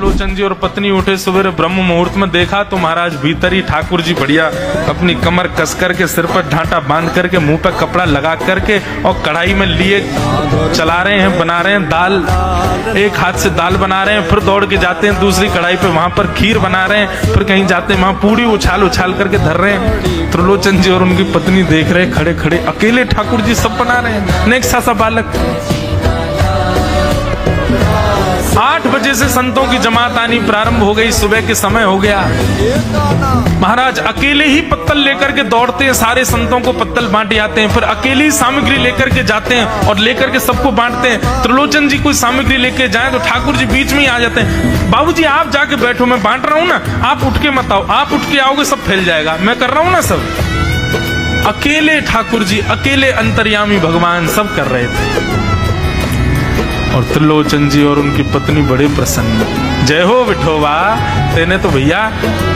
लोचन जी और पत्नी उठे सवेरे ब्रह्म मुहूर्त में, देखा तो महाराज भीतर ही ठाकुर जी बढ़िया अपनी कमर कस करके, सिर पर ढांटा बांध करके, मुंह पर कपड़ा लगा करके और कढ़ाई में लिए चला रहे हैं, बना रहे हैं दाल। एक हाथ से दाल बना रहे हैं, फिर दौड़ के जाते हैं दूसरी कढ़ाई पे, वहां पर खीर बना रहे हैं, फिर कहीं जाते हैं वहां पूड़ी उछाल उछाल करके धर रहे हैं। त्रिलोचन जी और उनकी पत्नी देख रहे खड़े खड़े, अकेले ठाकुर जी सब बना रहे हैं, नेक सा बालक। 8 बजे से संतों की जमात आनी प्रारंभ हो गई, सुबह के समय हो गया। महाराज अकेले ही पत्तल लेकर के दौड़ते हैं, सारे संतों को पत्तल बांटे आते हैं, फिर अकेले ही सामग्री लेकर के जाते हैं और लेकर के सबको बांटते हैं। त्रिलोचन जी कोई सामग्री लेके जाए तो ठाकुर जी बीच में ही आ जाते हैं, बाबूजी आप जाके बैठो, मैं बांट रहा हूं ना, आप उठ के मत आओ, आप उठ के आओगे सब फैल जाएगा, मैं कर रहा हूं ना सब। अकेले ठाकुर जी, अकेले अंतर्यामी भगवान सब कर रहे थे। और त्रिलोचन जी और उनकी पत्नी बड़े प्रसन्न, जय हो विठोबा, तेने तो भैया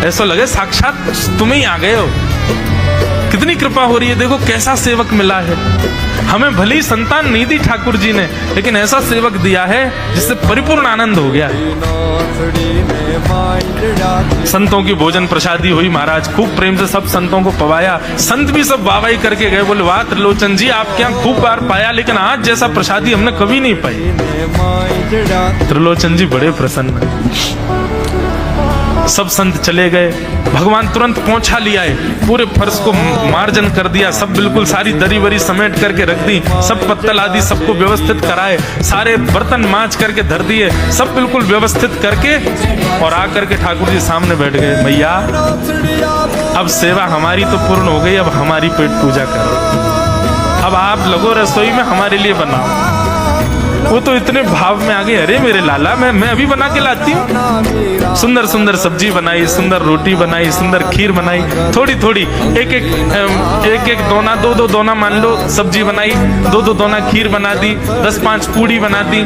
ऐसा लगे साक्षात तुम्हें ही आ गए हो, कितनी कृपा हो रही है, देखो कैसा सेवक मिला है हमें। भले ही संतान नहीं दी ठाकुर जी ने, लेकिन ऐसा सेवक दिया है जिससे परिपूर्ण आनंद हो गया। संतों की भोजन प्रसादी हुई, महाराज खूब प्रेम से सब संतों को पवाया, संत भी सब वाहवाही करके गए, बोले वाह त्रिलोचन जी आप क्या खूब बार पाया, लेकिन आज जैसा प्रसादी हमने कभी नहीं पाई। त्रिलोचन जी बड़े प्रसन्न। सब संत चले गए, भगवान तुरंत पहुंचा लिया है, पूरे फर्श को मार्जन कर दिया, सब बिल्कुल सारी दरी वरी समेट करके रख दी, सब पत्तल आदि सबको व्यवस्थित कराए, सारे बर्तन मांज करके धर दिए, सब बिल्कुल व्यवस्थित करके और आकर के ठाकुर जी सामने बैठ गए। भैया अब सेवा हमारी तो पूर्ण हो गई, अब हमारी पेट पूजा करो, अब आप लगो रसोई में हमारे लिए बनाओ। वो तो इतने भाव में आ गए, अरे मेरे लाला मैं अभी बना के लाती हूँ। सुंदर सुंदर सब्जी बनाई, सुंदर रोटी बनाई, सुंदर खीर बनाई, थोड़ी थोड़ी एक दोना, दो दोना मान लो सब्जी बनाई, दो दोना खीर बना दी, 10-5 पूड़ी बना दी,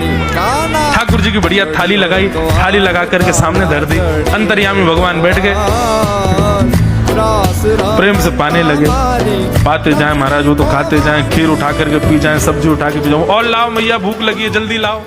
ठाकुर जी की बढ़िया थाली लगाई, थाली लगा करके सामने धर दी, अंतर्यामी भगवान बैठ गए, प्रेम से पाने लगे, पाते जाए महाराज, वो तो खाते जाए, खीर उठा करके पी जाए, सब्जी उठा के पी जाओ, और लाओ मैया भूख लगी है जल्दी लाओ।